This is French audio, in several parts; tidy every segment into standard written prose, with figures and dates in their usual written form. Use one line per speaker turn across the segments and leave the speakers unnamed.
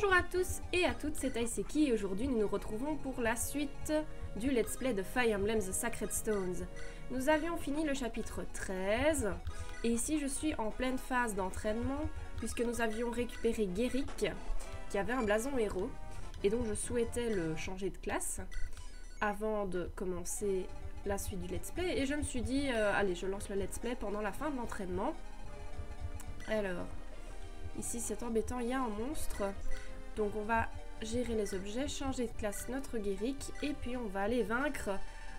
Bonjour à tous et à toutes, c'est Taiseki et aujourd'hui nous nous retrouvons pour la suite du let's play de Fire Emblem The Sacred Stones. Nous avions fini le chapitre 13 et ici je suis en pleine phase d'entraînement puisque nous avions récupéré Guéric qui avait un blason héros et donc je souhaitais le changer de classe avant de commencer la suite du let's play et je me suis dit allez, je lance le let's play pendant la fin de l'entraînement. Alors, ici c'est embêtant, il y a un monstre, donc on va gérer les objets, changer de classe notre Guéric et puis on va aller vaincre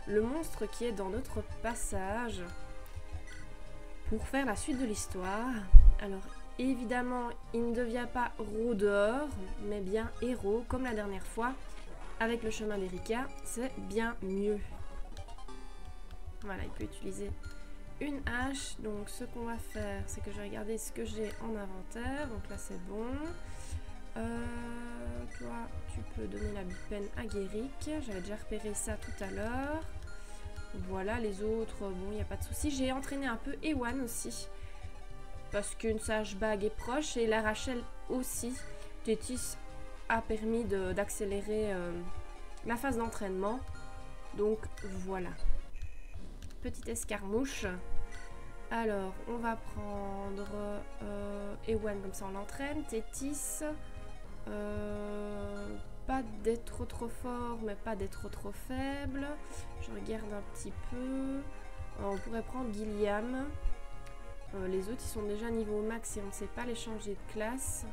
le monstre qui est dans notre passage pour faire la suite de l'histoire. Alors évidemment il ne devient pas rôdeur mais bien héros comme la dernière fois avec le chemin d'Erika, c'est bien mieux. Voilà, il peut utiliser une hache, donc ce qu'on va faire c'est que je vais regarder ce que j'ai en inventaire, donc là c'est bon. Toi tu peux donner la bipène à Guéric, j'avais déjà repéré ça tout à l'heure. Voilà, les autres, bon il n'y a pas de souci. J'ai entraîné un peu Ewan aussi, parce qu'une sage bague est proche et la Rachel aussi. Tétis a permis d'accélérer la phase d'entraînement, donc voilà. Petite escarmouche. Alors, on va prendre Ewan, comme ça on l'entraîne. Tétis, pas d'être trop fort, mais pas d'être trop faible. Je regarde un petit peu. On pourrait prendre Gilliam. Les autres, ils sont déjà niveau max et on ne sait pas les changer de classe.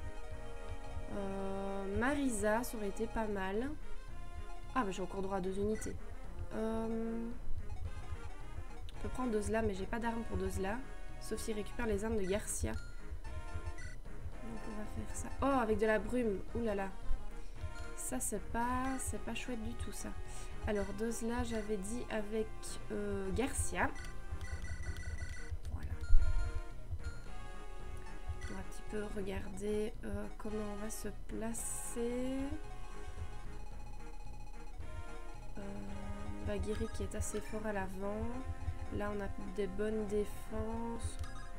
Marisa, ça aurait été pas mal. Ah, mais j'ai encore droit à 2 unités. Je peux prendre Dozla, mais j'ai pas d'arme pour Dozla. Sauf s'il récupère les armes de Garcia. Donc on va faire ça. Oh, avec de la brume. Ouh là là. Ça, c'est pas chouette du tout, ça. Alors, Dozla, j'avais dit avec Garcia. Voilà. On va un petit peu regarder comment on va se placer. Guéric qui est assez fort à l'avant. Là, on a des bonnes défenses.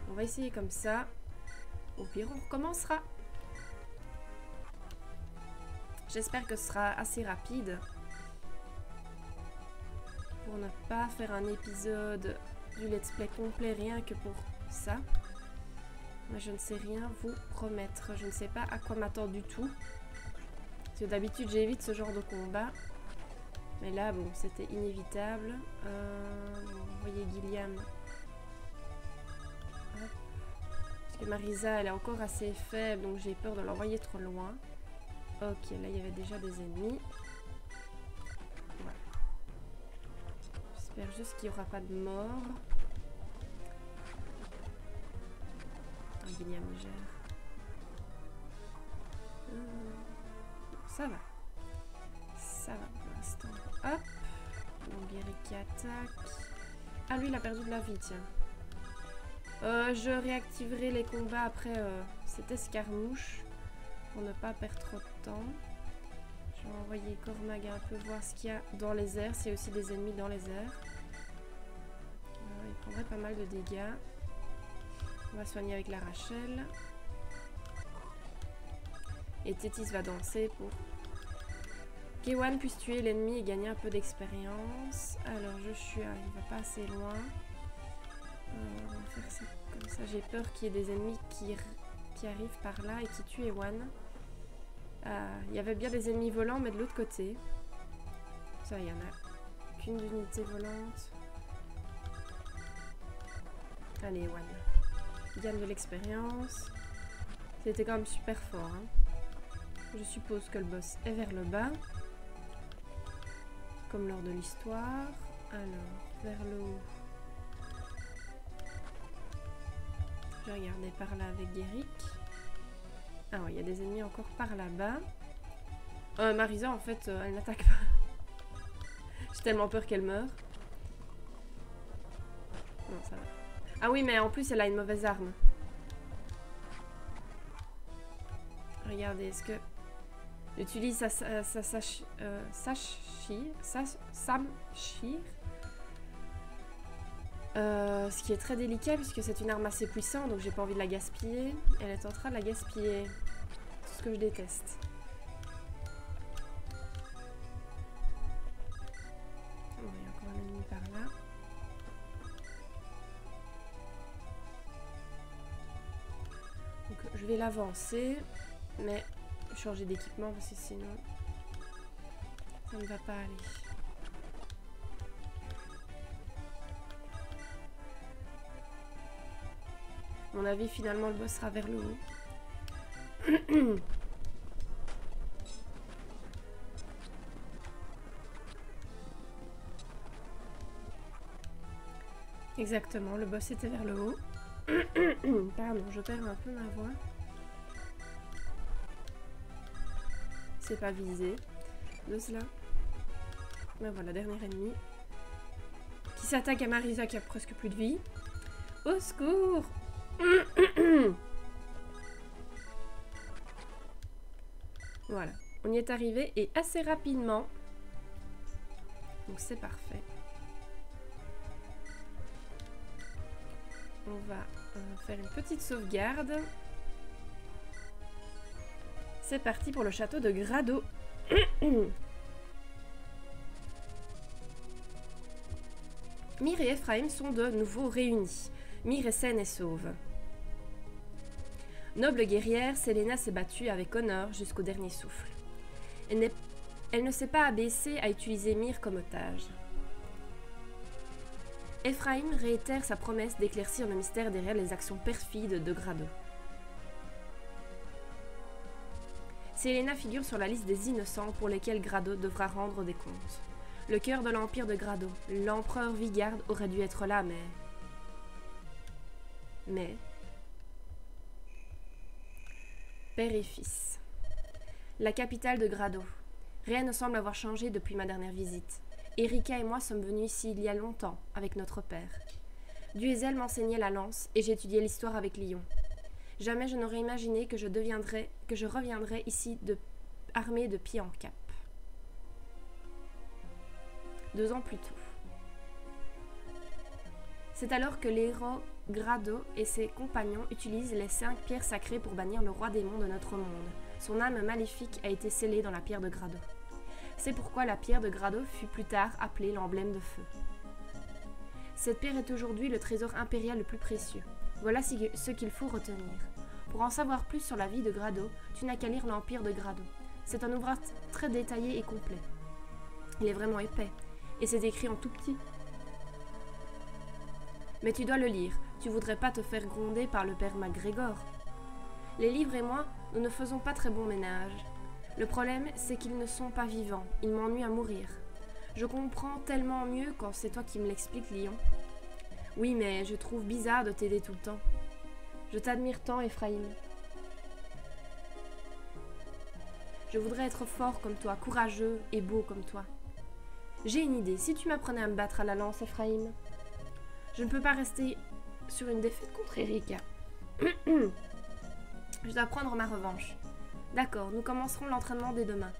On va essayer comme ça. Au pire, on recommencera. J'espère que ce sera assez rapide. Pour ne pas faire un épisode du let's play complet rien que pour ça. Mais je ne sais rien vous promettre. Je ne sais pas à quoi m'attendre du tout. Parce que d'habitude, j'évite ce genre de combat. Mais là, bon, c'était inévitable. Vous voyez Gilliam. Hop. Parce que Marisa, elle est encore assez faible, donc j'ai peur de l'envoyer trop loin. Ok, là, il y avait déjà des ennemis. Voilà. J'espère juste qu'il n'y aura pas de mort. Gilliam gère. Ça va. Ça va pour l'instant. Hop. Donc Guéric qui attaque. Ah, lui il a perdu de la vie, tiens. Je réactiverai les combats après cette escarmouche pour ne pas perdre trop de temps. Je vais envoyer Cormag un peu voir ce qu'il y a dans les airs, s'il y a aussi des ennemis dans les airs. Il prendrait pas mal de dégâts. On va soigner avec la Rachel. Et Tétis va danser pour qu'Ewan puisse tuer l'ennemi et gagner un peu d'expérience. Alors je suis il va pas assez loin. On va faire ça comme ça. J'ai peur qu'il y ait des ennemis qui arrivent par là et qui tuent Ewan. Il y avait bien des ennemis volants, mais de l'autre côté. Ça, il y en a qu'une unité volante. Allez, Ewan. Gagne de l'expérience. C'était quand même super fort. Hein. Je suppose que le boss est vers le bas. Comme lors de l'histoire. Alors, vers le haut. Je vais regarder par là avec Guéric. Ah ouais, il y a des ennemis encore par là-bas. Marisa, en fait, elle n'attaque pas. J'ai tellement peur qu'elle meure. Non, ça va. Ah oui, mais en plus, elle a une mauvaise arme. Regardez, est-ce que... Utilise Samshir. Ce qui est très délicat puisque c'est une arme assez puissante, donc j'ai pas envie de la gaspiller. Elle est en train de la gaspiller. Tout ce que je déteste. je vais l'avancer, mais changer d'équipement parce que sinon ça ne va pas aller. À mon avis, finalement, le boss sera vers le haut. Exactement, le boss était vers le haut. Pardon, je perds un peu ma voix. C'est pas visé de cela. Mais voilà, dernier ennemi. Qui s'attaque à Marisa qui a presque plus de vie. Au secours! Voilà, on y est arrivé et assez rapidement. Donc c'est parfait. On va faire une petite sauvegarde. C'est parti pour le château de Grado. Myr et Ephraim sont de nouveau réunis. Myr est saine et sauve. Noble guerrière, Celaena s'est battue avec honneur jusqu'au dernier souffle. Elle ne s'est pas abaissée à utiliser Myr comme otage. Ephraim réitère sa promesse d'éclaircir le mystère derrière les actions perfides de Grado. Celaena figure sur la liste des innocents pour lesquels Grado devra rendre des comptes. Le cœur de l'empire de Grado, l'empereur Vigard aurait dû être là, mais... Père et fils. La capitale de Grado. Rien ne semble avoir changé depuis ma dernière visite. Erika et moi sommes venus ici il y a longtemps, avec notre père. Duezel m'enseignait la lance et j'étudiais l'histoire avec Lyon. Jamais je n'aurais imaginé que je reviendrais ici armée de pied en cap. 2 ans plus tôt. C'est alors que l'héros Grado et ses compagnons utilisent les 5 pierres sacrées pour bannir le roi démon de notre monde. Son âme maléfique a été scellée dans la pierre de Grado. C'est pourquoi la pierre de Grado fut plus tard appelée l'emblème de feu. Cette pierre est aujourd'hui le trésor impérial le plus précieux. Voilà ce qu'il faut retenir. Pour en savoir plus sur la vie de Grado, tu n'as qu'à lire l'Empire de Grado. C'est un ouvrage très détaillé et complet. Il est vraiment épais, et c'est écrit en tout petit. Mais tu dois le lire, tu voudrais pas te faire gronder par le père MacGregor. Les livres et moi, nous ne faisons pas très bon ménage. Le problème, c'est qu'ils ne sont pas vivants, ils m'ennuient à mourir. Je comprends tellement mieux quand c'est toi qui me l'expliques, Lyon. Oui, mais je trouve bizarre de t'aider tout le temps. Je t'admire tant, Ephraim. Je voudrais être fort comme toi, courageux et beau comme toi. J'ai une idée, si tu m'apprenais à me battre à la lance, Ephraim. Je ne peux pas rester sur une défaite contre Erika. Je dois prendre ma revanche. D'accord, nous commencerons l'entraînement dès demain.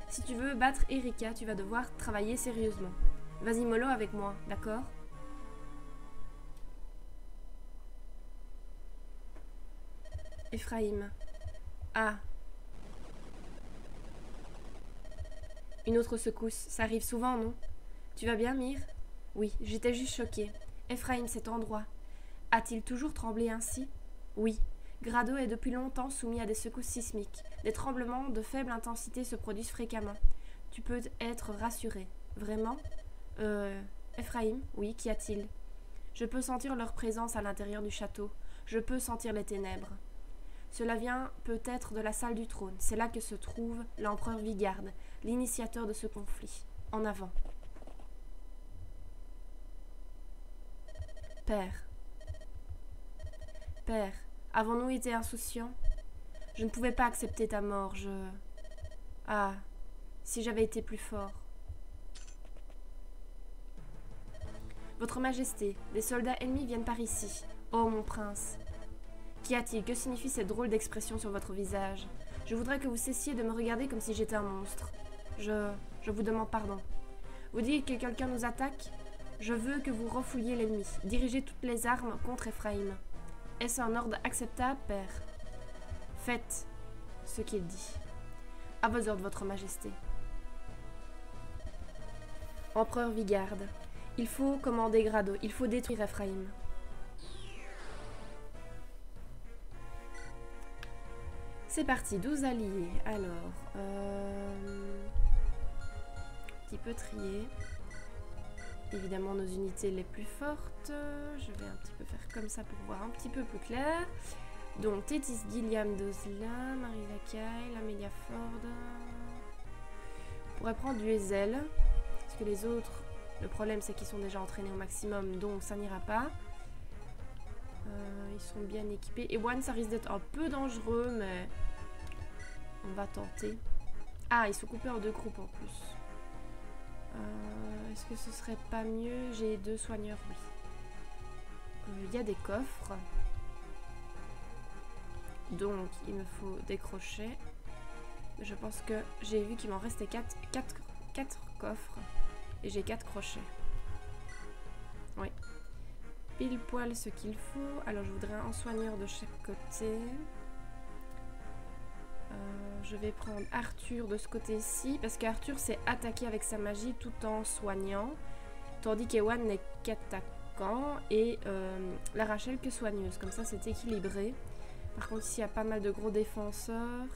Si tu veux battre Erika, tu vas devoir travailler sérieusement. Vas-y mollo avec moi, d'accord? Ephraim. Ah. Une autre secousse, ça arrive souvent, non? Tu vas bien, Myr? Oui, j'étais juste choquée. Ephraim, cet endroit. A-t-il toujours tremblé ainsi? Oui. Grado est depuis longtemps soumis à des secousses sismiques. Des tremblements de faible intensité se produisent fréquemment. Tu peux être rassuré. Vraiment? Ephraim? Oui, qu'y a-t-il? Je peux sentir leur présence à l'intérieur du château. Je peux sentir les ténèbres. Cela vient peut-être de la salle du trône. C'est là que se trouve l'empereur Vigard, l'initiateur de ce conflit. En avant. Père. Père, avons-nous été insouciants? Je ne pouvais pas accepter ta mort, Ah, si j'avais été plus fort. Votre Majesté, des soldats ennemis viennent par ici. Oh, mon prince. Qu'y a-t-il? Que signifie cette drôle d'expression sur votre visage? Je voudrais que vous cessiez de me regarder comme si j'étais un monstre. Je vous demande pardon. Vous dites que quelqu'un nous attaque? Je veux que vous refouliez l'ennemi. Dirigez toutes les armes contre Ephraim. Est-ce un ordre acceptable, père? Faites ce qu'il dit. À vos ordres, votre Majesté. Empereur Vigard, il faut commander Grado, il faut détruire Ephraim. C'est parti, 12 alliés. Alors, petit peu trier. Évidemment, nos unités les plus fortes. Je vais un petit peu faire comme ça pour voir un petit peu plus clair. Donc, Tétis, Gilliam, Dosla, Marisa Kyle, Amelia Ford. On pourrait prendre du Hazel. Parce que les autres, le problème c'est qu'ils sont déjà entraînés au maximum, donc ça n'ira pas. Ils sont bien équipés. Et One, ça risque d'être un peu dangereux, mais on va tenter. Ah, ils sont coupés en 2 groupes en plus. Est-ce que ce serait pas mieux? J'ai 2 soigneurs, oui. Il y a des coffres. Donc, il me faut décrocher. Je pense que j'ai vu qu'il m'en restait 4 coffres. Et j'ai 4 crochets. Oui. Pile poil ce qu'il faut. Alors, je voudrais un soigneur de chaque côté. Je vais prendre Arthur de ce côté-ci. Parce qu'Arthur s'est attaqué avec sa magie tout en soignant. Tandis qu'Ewan n'est qu'attaquant. Et la Rachel que soigneuse. Comme ça, c'est équilibré. Par contre, ici, il y a pas mal de gros défenseurs.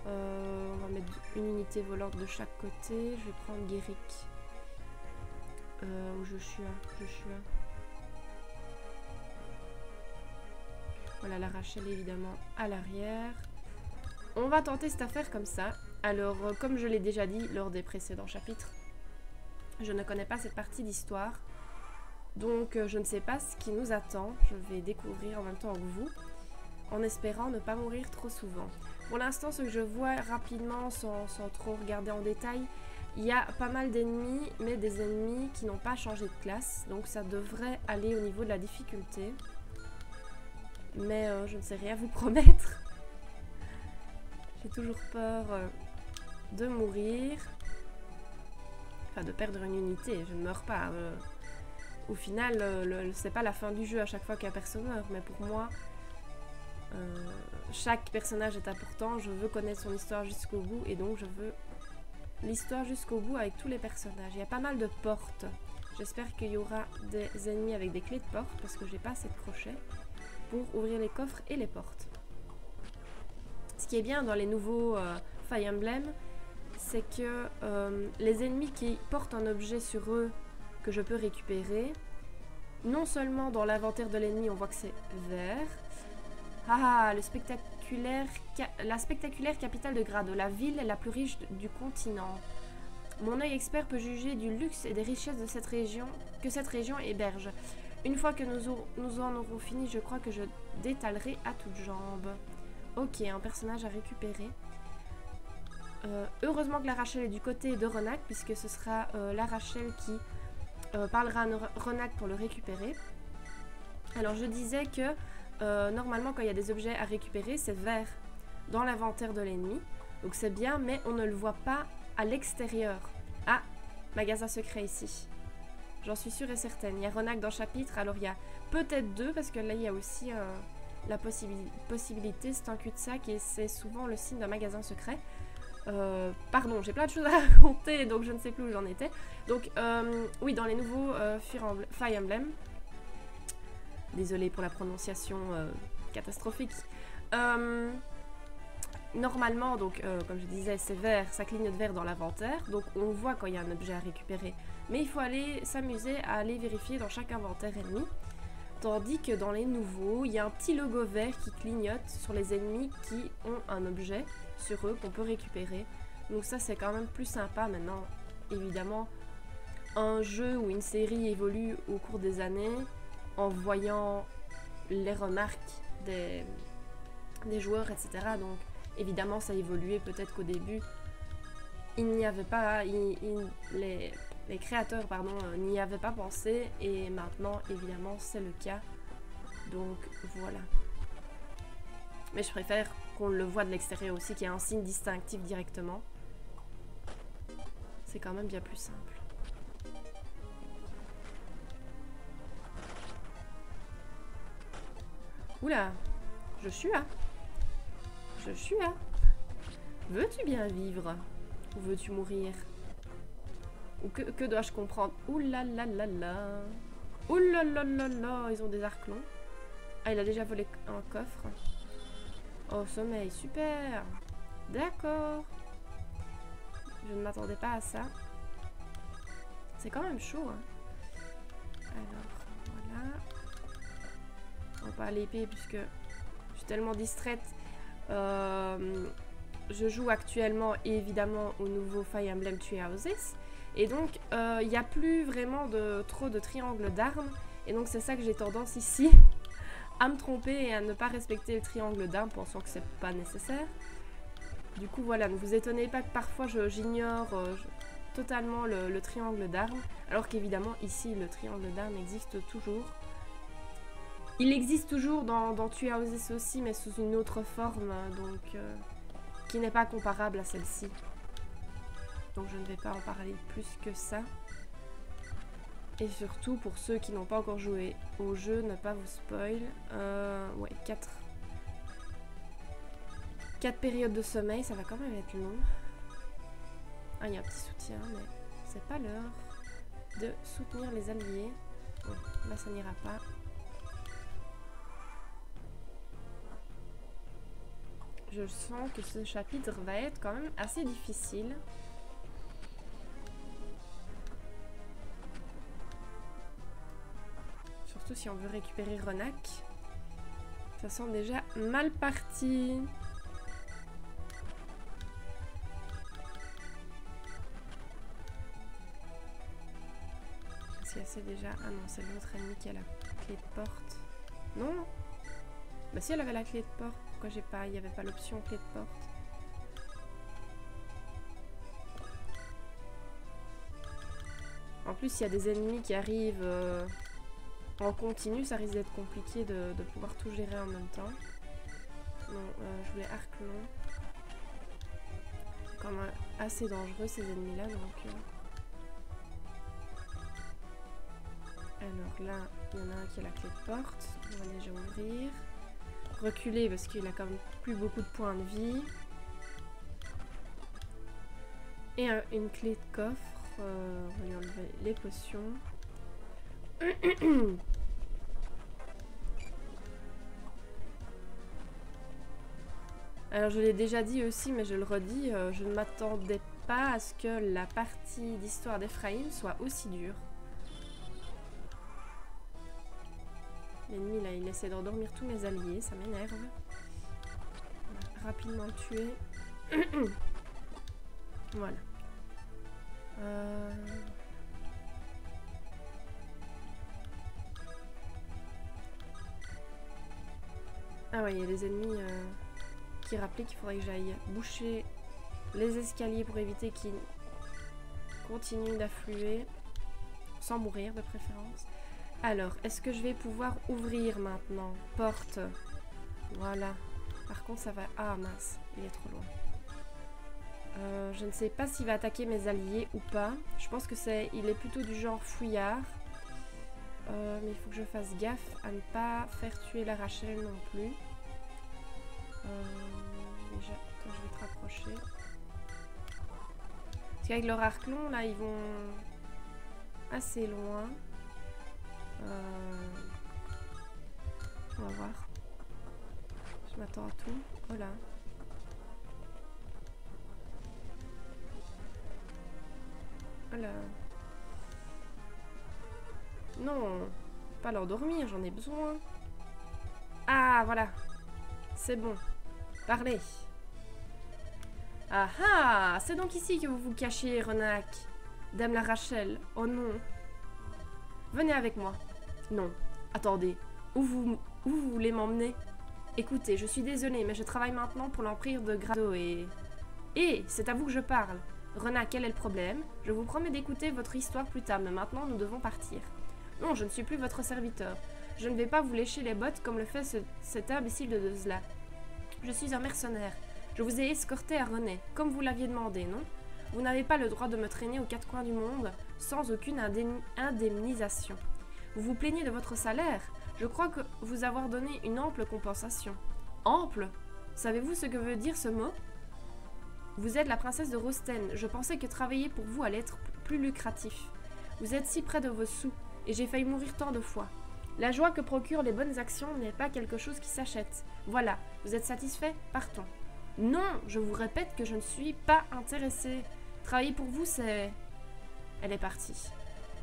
On va mettre une unité volante de chaque côté. Je vais prendre Guéric. Ou Joshua. Voilà, la Rachel évidemment à l'arrière. On va tenter cette affaire comme ça. Alors, comme je l'ai déjà dit lors des précédents chapitres, je ne connais pas cette partie d'histoire. Donc, je ne sais pas ce qui nous attend. Je vais découvrir en même temps que vous, en espérant ne pas mourir trop souvent. Pour l'instant, ce que je vois rapidement, sans trop regarder en détail, il y a pas mal d'ennemis, mais des ennemis qui n'ont pas changé de classe. Donc, ça devrait aller au niveau de la difficulté. Mais je ne sais rien vous promettre. J'ai toujours peur de mourir. Enfin, de perdre une unité. Je ne meurs pas. Au final, c'est pas la fin du jeu à chaque fois qu'un personne meurt. Mais pour moi, chaque personnage est important. Je veux connaître son histoire jusqu'au bout. Et donc, je veux l'histoire jusqu'au bout avec tous les personnages. Il y a pas mal de portes. J'espère qu'il y aura des ennemis avec des clés de porte. Parce que j'ai pas assez de crochets pour ouvrir les coffres et les portes. Ce qui est bien dans les nouveaux Fire Emblem, c'est que les ennemis qui portent un objet sur eux que je peux récupérer, non seulement dans l'inventaire de l'ennemi on voit que c'est vert. Ah, la spectaculaire capitale de Grado, la ville la plus riche du continent. Mon œil expert peut juger du luxe et des richesses de cette région que cette région héberge. Une fois que nous en aurons fini, je crois que je détalerai à toutes jambes. Ok, un personnage à récupérer. Heureusement que la Rachel est du côté de Ronak, puisque ce sera la Rachel qui parlera à Ronak pour le récupérer. Alors je disais que normalement quand il y a des objets à récupérer, c'est vert dans l'inventaire de l'ennemi. Donc c'est bien, mais on ne le voit pas à l'extérieur. Ah, magasin secret ici. J'en suis sûre et certaine. Il y a Ronak dans le chapitre, alors il y a peut-être 2, parce que là il y a aussi la possibilité, c'est un cul-de-sac et c'est souvent le signe d'un magasin secret. Pardon, j'ai plein de choses à raconter, donc je ne sais plus où j'en étais. Donc oui, dans les nouveaux Fire Emblem, désolée pour la prononciation catastrophique. Normalement, donc comme je disais, c'est vert, ça clignote vert dans l'inventaire, donc on voit quand il y a un objet à récupérer. Mais il faut aller s'amuser à aller vérifier dans chaque inventaire ennemi. Tandis que dans les nouveaux, il y a un petit logo vert qui clignote sur les ennemis qui ont un objet sur eux qu'on peut récupérer. Donc ça, c'est quand même plus sympa maintenant. Évidemment, un jeu ou une série évolue au cours des années en voyant les remarques des joueurs, etc. Donc évidemment, ça a évolué. Peut-être qu'au début, il n'y avait pas... les créateurs, pardon, n'y avaient pas pensé, et maintenant, évidemment, c'est le cas. Donc, voilà. Mais je préfère qu'on le voit de l'extérieur aussi, qu'il y ait un signe distinctif directement. C'est quand même bien plus simple. Oula, Joshua. Joshua. Veux-tu bien vivre? Ou veux-tu mourir? Ou que dois-je comprendre? Ouh là là là là. Ouh là là là là. Ils ont des arcs longs. Ah, il a déjà volé un coffre. Oh, sommeil, super. D'accord. Je ne m'attendais pas à ça. C'est quand même chaud, hein. Alors, voilà. On va pas à l'épée puisque je suis tellement distraite. Je joue actuellement évidemment au nouveau Fire Emblem Three Houses. Et donc, il n'y a plus vraiment trop de triangles d'armes. Et donc, c'est ça que j'ai tendance ici à me tromper et à ne pas respecter le triangle d'armes, pensant que c'est pas nécessaire. Du coup, voilà, ne vous étonnez pas que parfois j'ignore totalement le triangle d'armes. Alors qu'évidemment, ici, le triangle d'armes existe toujours. Il existe toujours dans Three Houses aussi, mais sous une autre forme, donc qui n'est pas comparable à celle-ci. Donc je ne vais pas en parler plus que ça. Et surtout, pour ceux qui n'ont pas encore joué au jeu, ne pas vous spoil. Ouais, 4 périodes de sommeil, ça va quand même être long. Ah, il y a un petit soutien, mais c'est pas l'heure de soutenir les alliés. Bon, là, ça n'ira pas. Je sens que ce chapitre va être quand même assez difficile. Surtout si on veut récupérer Renac. Ça sent déjà mal parti. Est-ce qu'il c'est déjà... Ah non, c'est l'autre ennemi qui a la clé de porte. Non. Bah si elle avait la clé de porte, pourquoi j'ai pas... Il n'y avait pas l'option clé de porte. En plus, il y a des ennemis qui arrivent en continu, ça risque d'être compliqué de pouvoir tout gérer en même temps. Non, je voulais Arclon. C'est quand même assez dangereux ces ennemis-là, donc... Alors là, il y en a un qui a la clé de porte. On va déjà ouvrir. Reculer parce qu'il a quand même plus beaucoup de points de vie. Et une clé de coffre. On va lui enlever les potions. Alors je l'ai déjà dit aussi, mais je le redis, je ne m'attendais pas à ce que la partie d'histoire d'Ephraim soit aussi dure. L'ennemi là, il essaie d'endormir tous mes alliés, ça m'énerve. On va rapidement le tuer. Voilà. Ah ouais, il y a des ennemis qui rappelaient qu'il faudrait que j'aille boucher les escaliers pour éviter qu'ils continuent d'affluer, sans mourir de préférence. Alors, est-ce que je vais pouvoir ouvrir maintenant? Porte. Voilà. Par contre, ça va... Ah mince, il est trop loin. Je ne sais pas s'il va attaquer mes alliés ou pas. Je pense que il est plutôt du genre fouillard. Mais il faut que je fasse gaffe à ne pas faire tuer la Rachel non plus. Déjà, quand je vais te rapprocher. Parce qu'avec leur Arclon, là, ils vont assez loin. On va voir. Je m'attends à tout. Oh là. Oh là. Non, pas l'endormir, j'en ai besoin. Ah, voilà. C'est bon. Parlez. Ah ah, c'est donc ici que vous vous cachez, Renac. Dame la Rachel. Oh non. Venez avec moi. Non. Attendez. Où vous voulez m'emmener? Écoutez, je suis désolée, mais je travaille maintenant pour l'Empire de Grado et... c'est à vous que je parle. Renac, quel est le problème? Je vous promets d'écouter votre histoire plus tard, mais maintenant nous devons partir. Non, je ne suis plus votre serviteur. Je ne vais pas vous lécher les bottes comme le fait cet imbécile de Dezla. Je suis un mercenaire. Je vous ai escorté à René, comme vous l'aviez demandé, non? Vous n'avez pas le droit de me traîner aux quatre coins du monde sans aucune indemnisation. Vous vous plaignez de votre salaire? Je crois que vous avoir donné une ample compensation. Ample? Savez-vous ce que veut dire ce mot? Vous êtes la princesse de Rosten. Je pensais que travailler pour vous allait être plus lucratif. Vous êtes si près de vos sous, et j'ai failli mourir tant de fois. La joie que procurent les bonnes actions n'est pas quelque chose qui s'achète. Voilà, vous êtes satisfait? Partons. Non, je vous répète que je ne suis pas intéressée. Travailler pour vous, c'est... Elle est partie.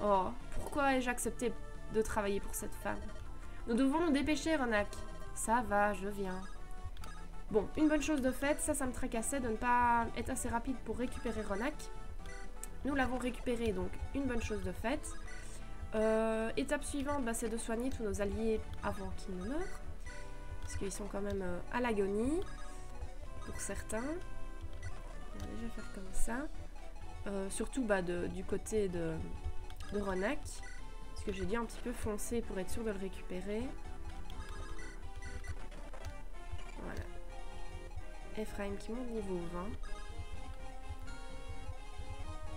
Oh, pourquoi ai-je accepté de travailler pour cette femme? Nous devons nous dépêcher, Ronak. Ça va, je viens. Bon, une bonne chose de faite, ça me tracassait de ne pas être assez rapide pour récupérer Ronak. Nous l'avons récupéré, donc une bonne chose de faite. Étape suivante, c'est de soigner tous nos alliés avant qu'ils ne meurent. Parce qu'ils sont quand même à l'agonie. Pour certains. On va déjà faire comme ça. Surtout du côté de Ronak. Parce que j'ai dû un petit peu foncer pour être sûr de le récupérer. Voilà. Ephraim qui monte niveau 20.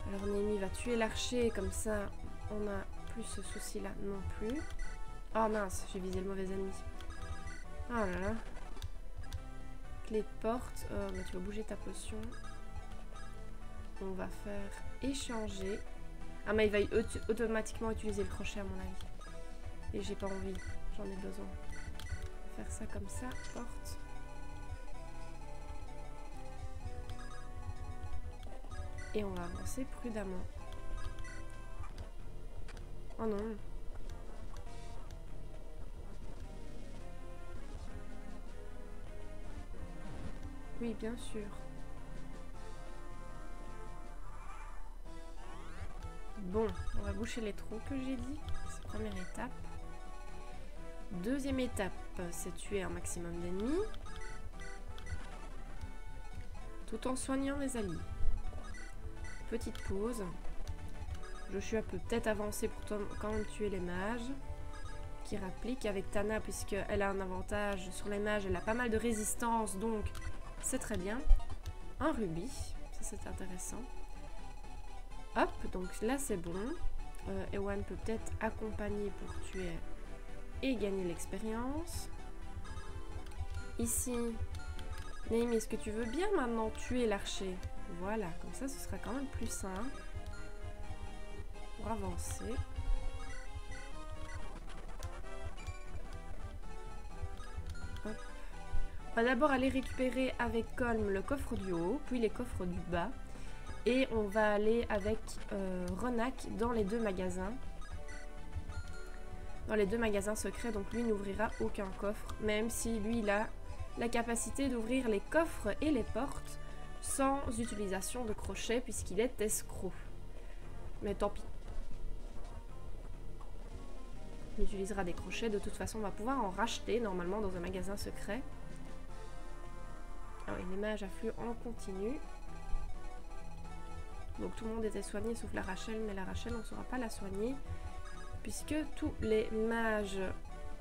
Alors Némi va tuer l'archer, comme ça on a plus ce souci là non plus. Oh mince, j'ai visé le mauvais ennemi. Oh là là. Clé de porte, mais tu vas bouger ta potion. On va faire échanger. Ah mais il va automatiquement utiliser le crochet à mon avis. Et j'ai pas envie, j'en ai besoin. Faire ça comme ça, porte. Et on va avancer prudemment. Oh non. Oui, bien sûr. Bon, on va boucher les trous que j'ai dit. C'est la première étape. Deuxième étape, c'est tuer un maximum d'ennemis. Tout en soignant les alliés. Petite pause. Joshua peut peut-être avancer pour quand même tuer les mages. Qui rapplique avec Tana, puisqu'elle a un avantage sur les mages. Elle a pas mal de résistance, donc c'est très bien. Un rubis, ça c'est intéressant. Hop, donc là c'est bon. Ewan peut peut-être accompagner pour tuer et gagner l'expérience. Ici, Naomi, est-ce que tu veux bien maintenant tuer l'archer? Voilà, comme ça ce sera quand même plus simple pour avancer. Hop. On va d'abord aller récupérer avec Colm le coffre du haut, puis les coffres du bas. Et on va aller avec Ronak dans les deux magasins. Dans les deux magasins secrets, donc lui n'ouvrira aucun coffre, même si lui il a la capacité d'ouvrir les coffres et les portes sans utilisation de crochet puisqu'il est escroc. Mais tant pis. Il utilisera des crochets, de toute façon on va pouvoir en racheter normalement dans un magasin secret. Ah oui, les mages affluent en continu. Donc tout le monde était soigné sauf la Rachel, mais la Rachel on ne saura pas la soigner puisque tous les mages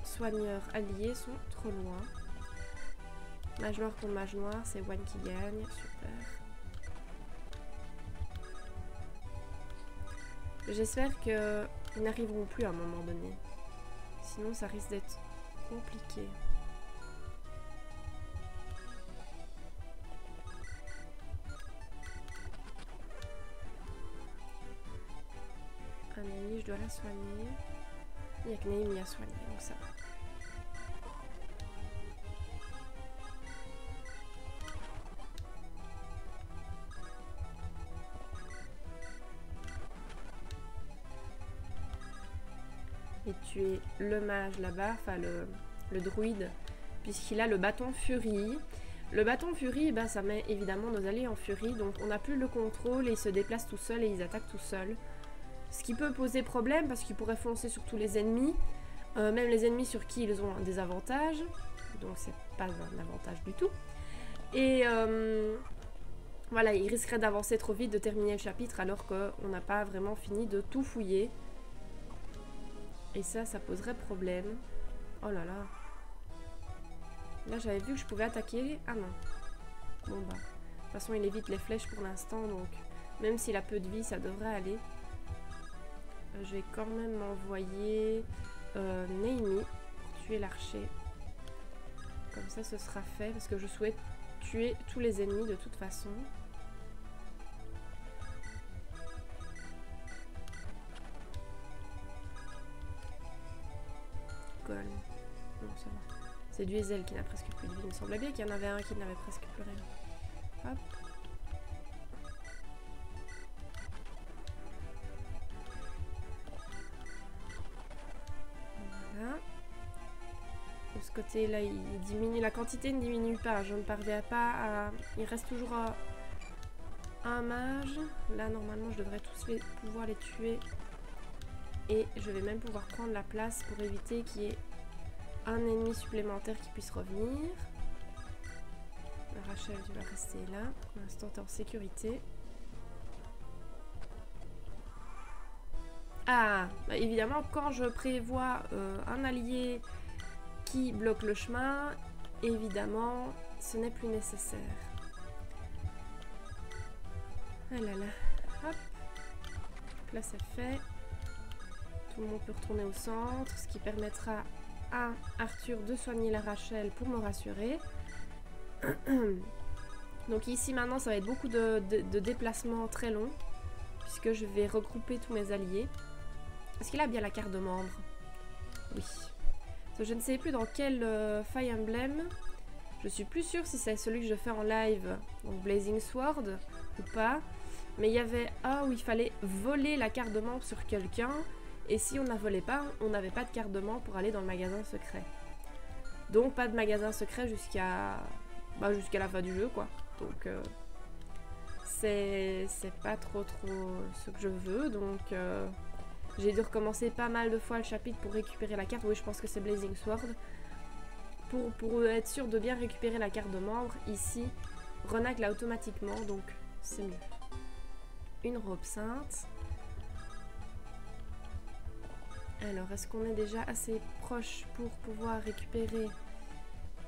soigneurs alliés sont trop loin. Mage noir contre mage noir, c'est One qui gagne, super. J'espère qu'ils n'arriveront plus à un moment donné, sinon ça risque d'être compliqué. Naomi, je dois la soigner. Il n'y a que Naomi à soigner, donc ça va. Et tuer le mage là-bas, enfin le druide, puisqu'il a le bâton furie. Le bâton furie, ça met évidemment nos alliés en furie, donc on n'a plus le contrôle et ils se déplacent tout seuls et ils attaquent tout seuls. Ce qui peut poser problème parce qu'ils pourraient foncer sur tous les ennemis, même les ennemis sur qui ils ont des avantages, donc c'est pas un avantage du tout. Et voilà, ils risqueraient d'avancer trop vite, de terminer le chapitre alors qu'on n'a pas vraiment fini de tout fouiller. Et ça poserait problème. Oh là là. Là j'avais vu que je pouvais attaquer. Ah non. Bon bah. De toute façon il évite les flèches pour l'instant, donc même s'il a peu de vie ça devrait aller. Je vais quand même m'envoyer Naomi pour tuer l'archer. Comme ça ce sera fait parce que je souhaite tuer tous les ennemis de toute façon. alcool. Non, ça va. C'est du Hazel qui n'a presque plus de vie. Il me semblait bien qu'il y en avait un qui n'avait presque plus rien. Hop. Voilà. De ce côté-là, il diminue. La quantité ne diminue pas. Je ne parviens pas à... Il reste toujours un mage. Là, normalement, je devrais tous pouvoir les tuer. Et je vais même pouvoir prendre la place pour éviter qu'il y ait un ennemi supplémentaire qui puisse revenir. Rachel, tu vas rester là. Pour l'instant, tu es en sécurité. Ah, bah évidemment, quand je prévois un allié qui bloque le chemin, évidemment, ce n'est plus nécessaire. Ah là là. Hop. Là, c'est fait. Tout le monde peut retourner au centre, ce qui permettra à Arthur de soigner la Rachel pour me rassurer. Donc ici maintenant ça va être beaucoup de déplacements très longs puisque je vais regrouper tous mes alliés. Est-ce qu'il a bien la carte de membre? Oui. Je ne sais plus dans quel Fire Emblem. Je suis plus sûre si c'est celui que je fais en live, donc Blazing Sword ou pas. Mais il y avait un où il fallait voler la carte de membre sur quelqu'un. Et si on ne la volait pas, on n'avait pas de carte de membre pour aller dans le magasin secret. Donc pas de magasin secret jusqu'à la fin du jeu, quoi. Donc c'est pas trop ce que je veux. Donc j'ai dû recommencer pas mal de fois le chapitre pour récupérer la carte. Oui, je pense que c'est Blazing Sword. Pour être sûr de bien récupérer la carte de membre, ici, Ronak l'a automatiquement, donc c'est mieux. Une robe sainte. Alors, est-ce qu'on est déjà assez proche pour pouvoir récupérer...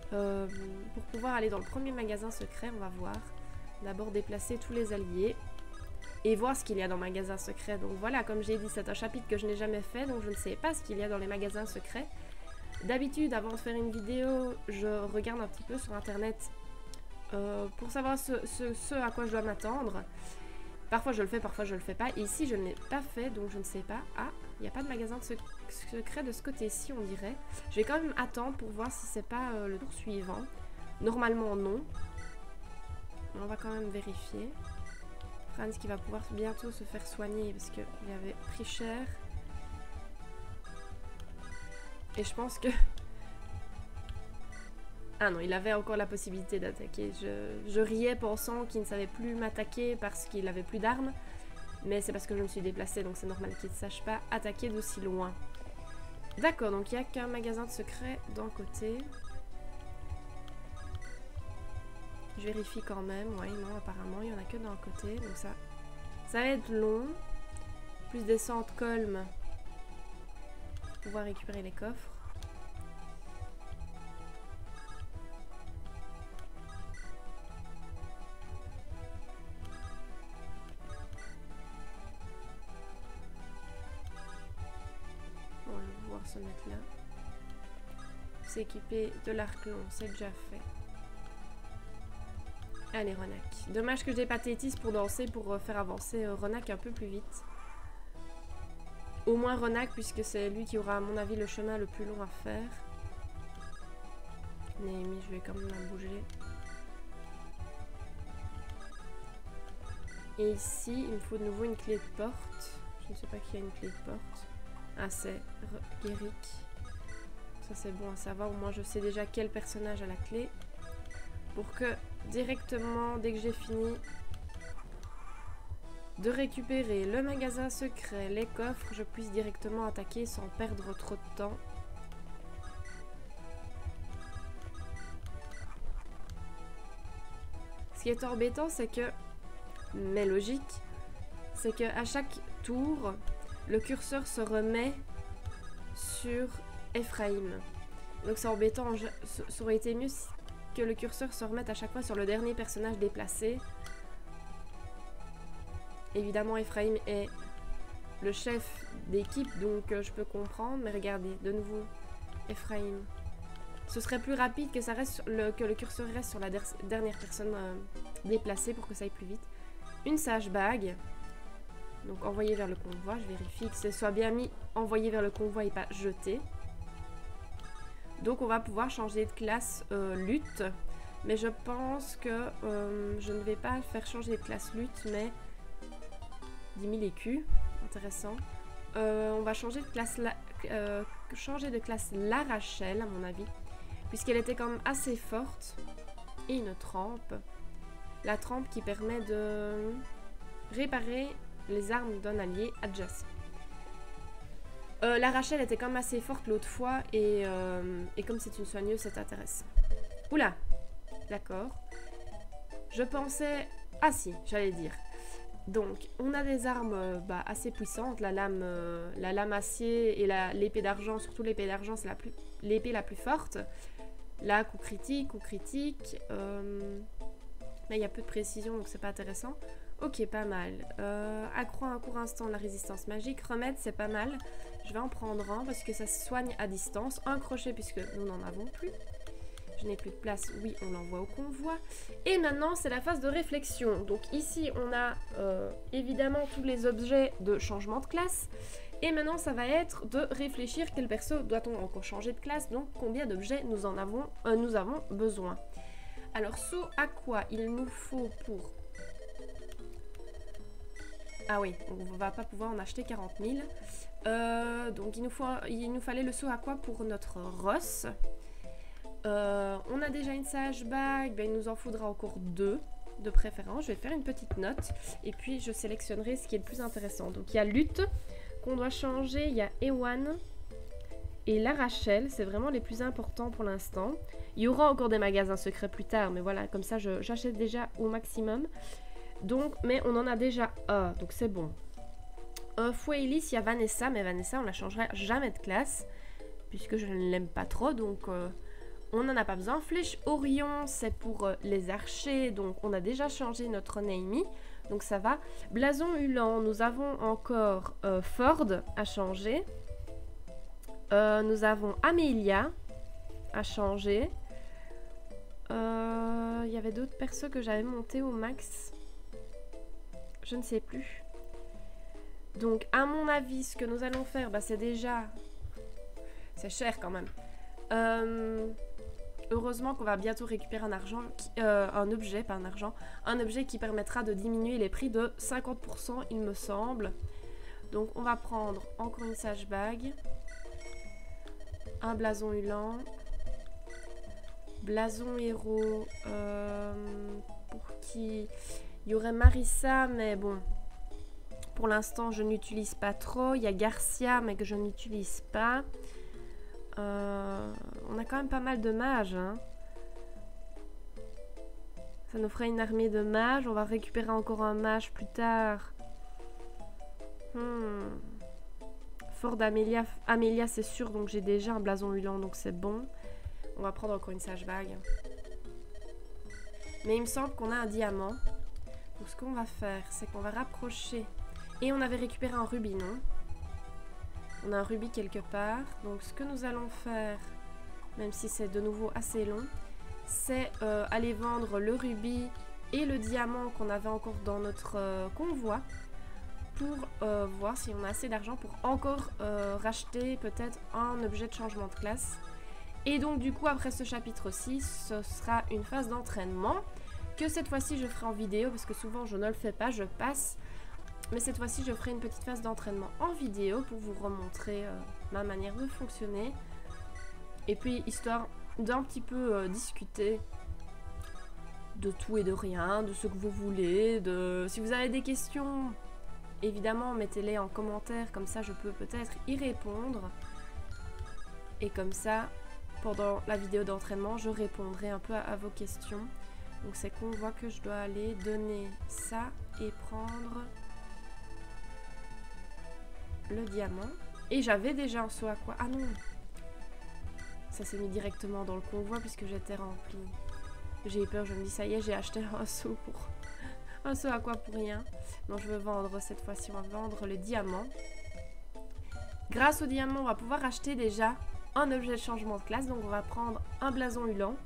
pour pouvoir aller dans le premier magasin secret, on va voir. D'abord déplacer tous les alliés. Et voir ce qu'il y a dans le magasin secret. Donc voilà, comme j'ai dit, c'est un chapitre que je n'ai jamais fait. Donc je ne sais pas ce qu'il y a dans les magasins secrets. D'habitude, avant de faire une vidéo, je regarde un petit peu sur internet pour savoir ce à quoi je dois m'attendre. Parfois je le fais, parfois je le fais pas. Et ici je ne l'ai pas fait, donc je ne sais pas. Ah, il n'y a pas de magasin secret de ce côté-ci, on dirait. Je vais quand même attendre pour voir si c'est pas le tour suivant. Normalement non. Mais on va quand même vérifier. Franz qui va pouvoir bientôt se faire soigner parce qu'il avait pris cher. Et je pense que... Ah non, il avait encore la possibilité d'attaquer. Je riais pensant qu'il ne savait plus m'attaquer parce qu'il avait plus d'armes. Mais c'est parce que je me suis déplacée, donc c'est normal qu'il ne sache pas attaquer d'aussi loin. D'accord, donc il n'y a qu'un magasin de secret d'un côté. Je vérifie quand même. Ouais, non, apparemment, il n'y en a que d'un côté. Donc ça va être long. Plus descente colme. Pour pouvoir récupérer les coffres. On va pouvoir se mettre là. S'équiper de l'arc long, c'est déjà fait. Allez, Ronak. Dommage que je n'ai pas Tétis pour danser, pour faire avancer Ronak un peu plus vite. Au moins Ronak, puisque c'est lui qui aura, à mon avis, le chemin le plus long à faire. Néhémie, je vais quand même la bouger. Et ici, il me faut de nouveau une clé de porte. Je ne sais pas qui a une clé de porte. Ah, c'est Guéric. Ça, c'est bon à savoir. Au moins, je sais déjà quel personnage a la clé. Pour que directement, dès que j'ai fini de récupérer le magasin secret, les coffres, je puisse directement attaquer sans perdre trop de temps. Ce qui est embêtant, c'est que, mais logique, c'est que à chaque tour, le curseur se remet sur Ephraim. Donc c'est embêtant, ça aurait été mieux si que le curseur se remette à chaque fois sur le dernier personnage déplacé. Évidemment, Ephraim est le chef d'équipe, donc je peux comprendre. Mais regardez, de nouveau, Ephraim. Ce serait plus rapide que, que le curseur reste sur la dernière personne déplacée pour que ça aille plus vite. Une sage bague. Donc envoyé vers le convoi. Je vérifie que ce soit bien mis envoyé vers le convoi et pas jeté. Donc on va pouvoir changer de classe lutte. Mais je pense que je ne vais pas faire changer de classe lutte, mais 10 000 écus, intéressant. On va changer de classe La Rachel, à mon avis, puisqu'elle était quand même assez forte. Et une trempe. La trempe qui permet de réparer les armes d'un allié adjacent. La Rachel était quand même assez forte l'autre fois, et comme c'est une soigneuse, c'est intéressant. Oula! D'accord. Je pensais... Ah si, j'allais dire. Donc, on a des armes assez puissantes. La lame acier et l'épée d'argent. Surtout l'épée d'argent, c'est l'épée la plus forte. Là, coup critique. Mais il y a peu de précision, donc c'est pas intéressant. Ok, pas mal. Accroît un court instant la résistance magique. Remède, c'est pas mal. Je vais en prendre un parce que ça se soigne à distance. Un crochet puisque nous n'en avons plus. Je n'ai plus de place, oui, on l'envoie au convoi. Et maintenant, c'est la phase de réflexion. Donc ici, on a évidemment tous les objets de changement de classe. Et maintenant, ça va être de réfléchir quel perso doit-on encore changer de classe. Donc, combien d'objets nous avons besoin. Alors, saut à quoi il nous faut pour... Ah oui, on ne va pas pouvoir en acheter 40 000. Donc, il nous fallait le saut à quoi pour notre Ross. On a déjà une sage bague, il nous en faudra encore 2 de préférence. Je vais faire une petite note et puis je sélectionnerai ce qui est le plus intéressant. Donc il y a lutte qu'on doit changer, il y a Ewan et la Rachel, c'est vraiment les plus importants pour l'instant. Il y aura encore des magasins secrets plus tard, mais voilà, comme ça j'achète déjà au maximum. Donc, mais on en a déjà un, donc c'est bon. Fouélis, il y a Vanessa, mais Vanessa on la changera jamais de classe puisque je ne l'aime pas trop, donc... on n'en a pas besoin. Flèche Orion, c'est pour les archers. Donc, on a déjà changé notre Naomi. Donc, ça va. Blason Hulan, nous avons encore Ford à changer. Nous avons Amelia à changer. Il y avait d'autres persos que j'avais montés au max. Je ne sais plus. Donc, à mon avis, ce que nous allons faire, c'est déjà... C'est cher quand même. Heureusement qu'on va bientôt récupérer un objet qui permettra de diminuer les prix de 50%, il me semble. Donc on va prendre encore une sage bague, un blason Hulan, blason héros, pour qui il y aurait Marissa, mais bon, pour l'instant je n'utilise pas trop. Il y a Garcia, mais que je n'utilise pas. On a quand même pas mal de mages, hein. Ça nous ferait une armée de mages. On va récupérer encore un mage plus tard. Ford Amelia. Amelia, c'est sûr, donc j'ai déjà un blason Hulan, donc c'est bon. On va prendre encore une sage bague. Mais il me semble qu'on a un diamant. Donc ce qu'on va faire, c'est qu'on va rapprocher. Et on avait récupéré un rubis, non ? On a un rubis quelque part. Donc ce que nous allons faire, même si c'est de nouveau assez long, c'est aller vendre le rubis et le diamant qu'on avait encore dans notre convoi pour voir si on a assez d'argent pour encore racheter peut-être un objet de changement de classe. Et donc du coup après ce chapitre 6, ce sera une phase d'entraînement que cette fois-ci je ferai en vidéo parce que souvent je ne le fais pas, je passe. Mais cette fois-ci, je ferai une petite phase d'entraînement en vidéo pour vous remontrer ma manière de fonctionner. Et puis, histoire d'un petit peu discuter de tout et de rien, de ce que vous voulez. Si vous avez des questions, évidemment, mettez-les en commentaire. Comme ça, je peux peut-être y répondre. Et comme ça, pendant la vidéo d'entraînement, je répondrai un peu à vos questions. Donc, c'est qu'on voit que je dois aller donner ça et prendre... le diamant. Et j'avais déjà un saut à quoi. Ah non, ça s'est mis directement dans le convoi puisque j'étais remplie. J'ai eu peur, je me dis ça y est, j'ai acheté un saut à quoi pour rien. Donc je veux vendre cette fois-ci, on va vendre le diamant. Grâce au diamant, on va pouvoir acheter déjà un objet de changement de classe. Donc on va prendre un blason Hulan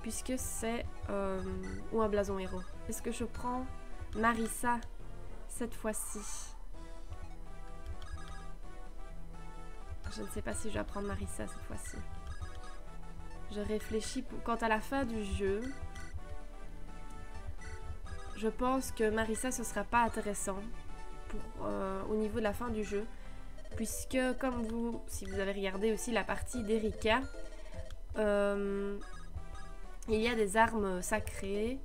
puisque c'est ou un blason héros. Est-ce que je prends Marissa cette fois-ci? Je ne sais pas si je vais prendre Marissa cette fois-ci. Je réfléchis quant à la fin du jeu. Je pense que Marissa, ce sera pas intéressant au niveau de la fin du jeu. Puisque, comme si vous avez regardé aussi la partie d'Erika, il y a des armes sacrées.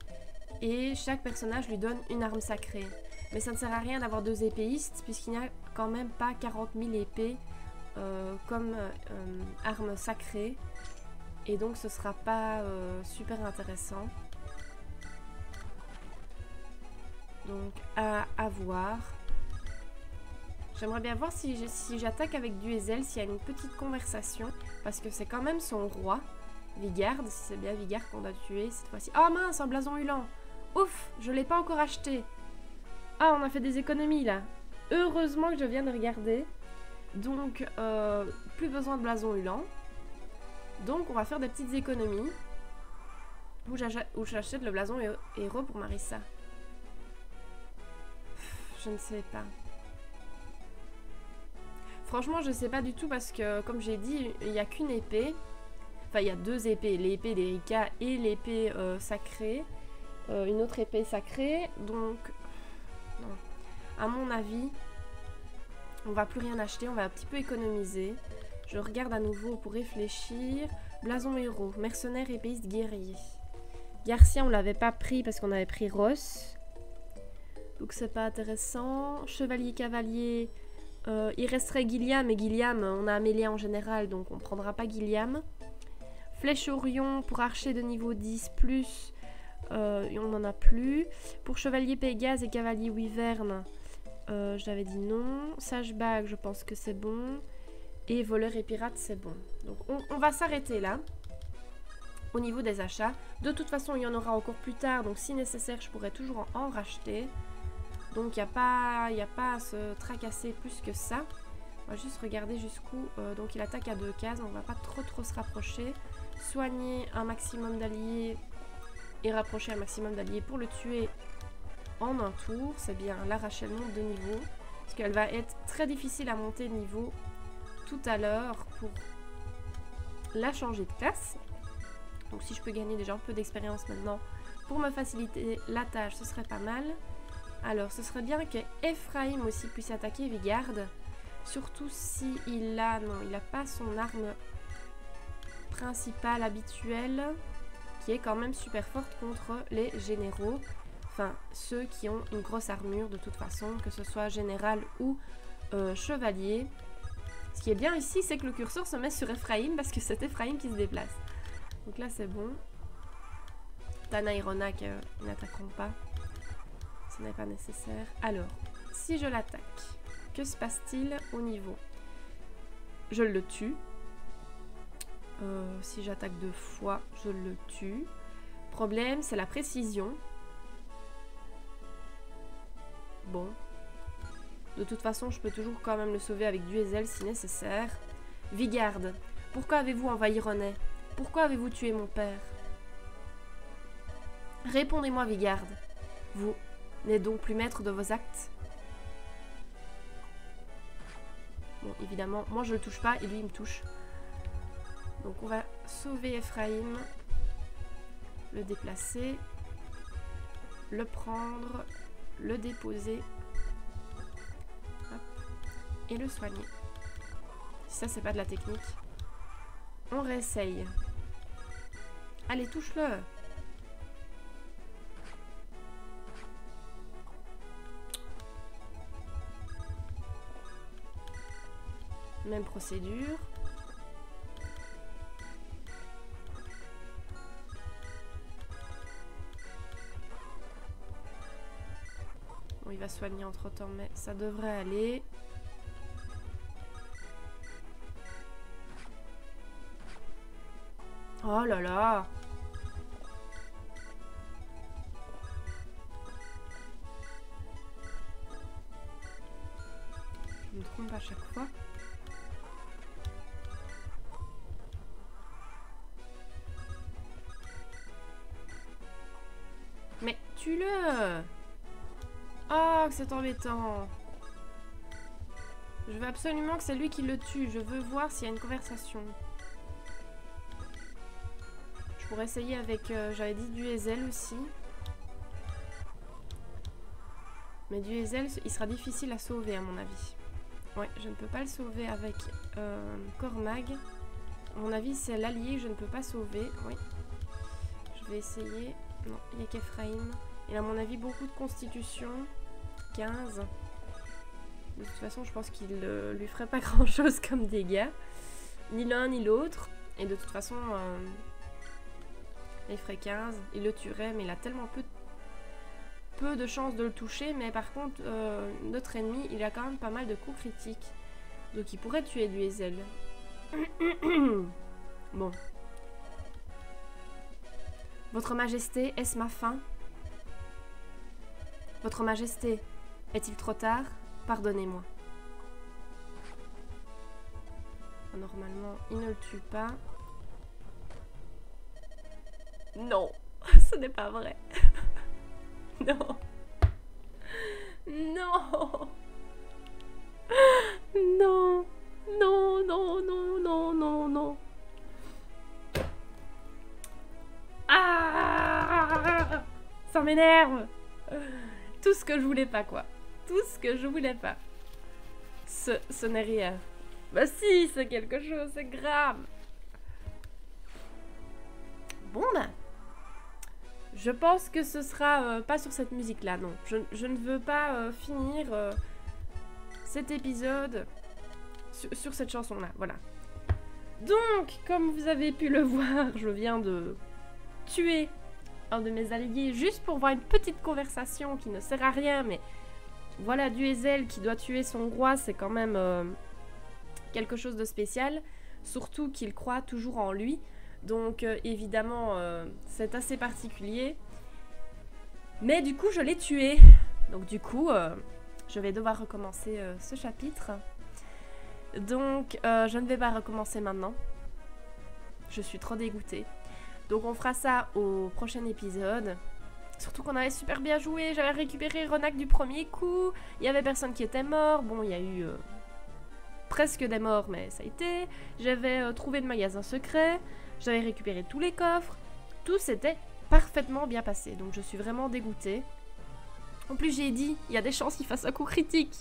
Et chaque personnage lui donne une arme sacrée. Mais ça ne sert à rien d'avoir 2 épéistes, puisqu'il n'y a quand même pas 40 000 épées comme arme sacrée. Et donc ce sera pas super intéressant. Donc à voir. J'aimerais bien voir si j'attaque avec Duezel, s'il y a une petite conversation. Parce que c'est quand même son roi, Vigard, si c'est bien Vigard qu'on doit tuer cette fois-ci. Oh mince, un blason hulant. Ouf, je l'ai pas encore acheté. Ah, on a fait des économies là. Heureusement que je viens de regarder. Donc, plus besoin de blason hulant. Donc, on va faire des petites économies. Où j'achète le blason héros pour Marissa. Je ne sais pas. Franchement, je sais pas du tout parce que, comme j'ai dit, il n'y a qu'une épée. Enfin, il y a 2 épées. L'épée d'Erika et l'épée sacrée. Une autre épée sacrée. Donc, non. À mon avis, on va plus rien acheter. On va un petit peu économiser. Je regarde à nouveau pour réfléchir. Blason héros. Mercenaire, épéiste, guerrier. Garcia, on l'avait pas pris parce qu'on avait pris Ross. Donc, c'est pas intéressant. Chevalier, cavalier... il resterait Gilliam, et Gilliam, on a Amélia en général, donc on prendra pas Gilliam. Flèche Orion pour archer de niveau 10+, on n'en a plus. Pour chevalier Pégase et cavalier Wyvern, j'avais dit non. Sage Bag, je pense que c'est bon. Et voleur et pirate, c'est bon. Donc on va s'arrêter là, au niveau des achats. De toute façon, il y en aura encore plus tard, donc si nécessaire, je pourrais toujours en racheter. Donc il n'y a pas à se tracasser plus que ça. On va juste regarder jusqu'où. Donc il attaque à 2 cases, on va pas trop se rapprocher. Soigner un maximum d'alliés et rapprocher un maximum d'alliés pour le tuer en un tour. C'est bien, là Rachel monte de niveau. Parce qu'elle va être très difficile à monter de niveau tout à l'heure pour la changer de classe. Donc si je peux gagner déjà un peu d'expérience maintenant pour me faciliter la tâche, ce serait pas mal. Alors, ce serait bien que Ephraim aussi puisse attaquer Vigard. Surtout si il a... Non, il n'a pas son arme principale habituelle, qui est quand même super forte contre les généraux. Enfin, ceux qui ont une grosse armure de toute façon, que ce soit général ou chevalier. Ce qui est bien ici, c'est que le curseur se met sur Ephraim, parce que c'est Ephraim qui se déplace. Donc là, c'est bon. Tana et Ronak n'attaqueront pas. Ce n'est pas nécessaire. Alors, si je l'attaque, que se passe-t-il au niveau? Je le tue. Si j'attaque 2 fois, je le tue. Problème, c'est la précision. Bon. De toute façon, je peux toujours quand même le sauver avec Duezel si nécessaire. Vigard, pourquoi avez-vous envahi René? Pourquoi avez-vous tué mon père? Répondez-moi, Vigard. Vous n'êtes donc plus maître de vos actes? Bon, évidemment, moi je le touche pas et lui il me touche. Donc on va sauver Ephraim, le déplacer, le prendre, le déposer, hop, et le soigner. Si ça c'est pas de la technique, on réessaye. Allez, touche-le! Même procédure. Bon, il va soigner entre temps, mais ça devrait aller. Oh là là! Je me trompe à chaque fois. Mais tue-le! Oh, c'est embêtant. Je veux absolument que c'est lui qui le tue. Je veux voir s'il y a une conversation. Je pourrais essayer avec, j'avais dit du Hazel aussi. Mais du Hazel, il sera difficile à sauver à mon avis. Ouais, je ne peux pas le sauver avec Cormag. À mon avis, c'est l'allié que je ne peux pas sauver. Oui. Je vais essayer. Non, il n'y a qu'Ephraim. Il a à mon avis beaucoup de constitution. 15. De toute façon, je pense qu'il lui ferait pas grand chose comme dégâts. Ni l'un ni l'autre. Et de toute façon, il ferait 15. Il le tuerait, mais il a tellement peu de chances de le toucher. Mais par contre, notre ennemi, il a quand même pas mal de coups critiques. Donc il pourrait tuer du Hazel. Bon. Votre Majesté, est-ce ma fin? Votre Majesté, est-il trop tard? Pardonnez-moi. Normalement, il ne le tue pas. Non, ce n'est pas vrai. Non. Non. Non. Non, non, non, non, non, non. Ah! Ça m'énerve. Tout ce que je voulais pas, quoi. Tout ce que je voulais pas. Ce n'est rien. Bah si, c'est quelque chose, c'est grave. Bon ben. Je pense que ce sera pas sur cette musique-là, non. Je ne veux pas finir cet épisode sur cette chanson-là, voilà. Donc, comme vous avez pu le voir, je viens de tuer un de mes alliés juste pour voir une petite conversation qui ne sert à rien, mais voilà, du Hazel qui doit tuer son roi, c'est quand même quelque chose de spécial, surtout qu'il croit toujours en lui. Donc évidemment, c'est assez particulier. Mais du coup, je l'ai tué. Donc du coup, je vais devoir recommencer ce chapitre. Donc, je ne vais pas recommencer maintenant. Je suis trop dégoûtée. Donc on fera ça au prochain épisode. Surtout qu'on avait super bien joué. J'avais récupéré Renac du premier coup. Il y avait personne qui était mort. Bon, il y a eu presque des morts, mais ça a été. J'avais trouvé le magasin secret. J'avais récupéré tous les coffres. Tout s'était parfaitement bien passé. Donc je suis vraiment dégoûtée. En plus, j'ai dit, il y a des chances qu'il fasse un coup critique.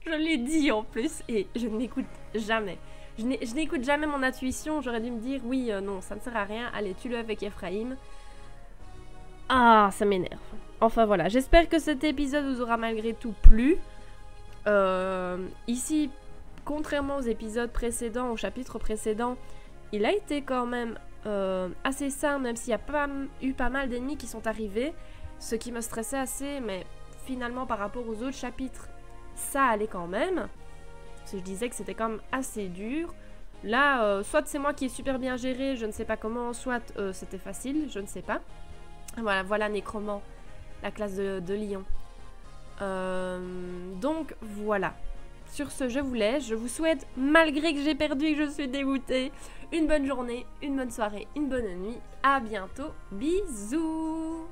Je l'ai dit en plus. Et je n'écoute jamais. Je n'écoute jamais mon intuition. J'aurais dû me dire, oui, non, ça ne sert à rien. Allez, tue-le avec Ephraim. Ah, ça m'énerve. Enfin voilà, j'espère que cet épisode vous aura malgré tout plu. Ici, contrairement aux épisodes précédents, au chapitre précédent, il a été quand même assez simple, même s'il y a eu pas mal d'ennemis qui sont arrivés, ce qui me stressait assez, mais finalement par rapport aux autres chapitres, ça allait quand même. Parce que je disais que c'était quand même assez dur. Là, soit c'est moi qui ai super bien géré, je ne sais pas comment, soit c'était facile, je ne sais pas. Voilà Nécromant, la classe de Lion. Donc voilà. Sur ce, je vous laisse. Je vous souhaite, malgré que j'ai perdu et que je suis dégoûtée, une bonne journée, une bonne soirée, une bonne nuit. À bientôt. Bisous.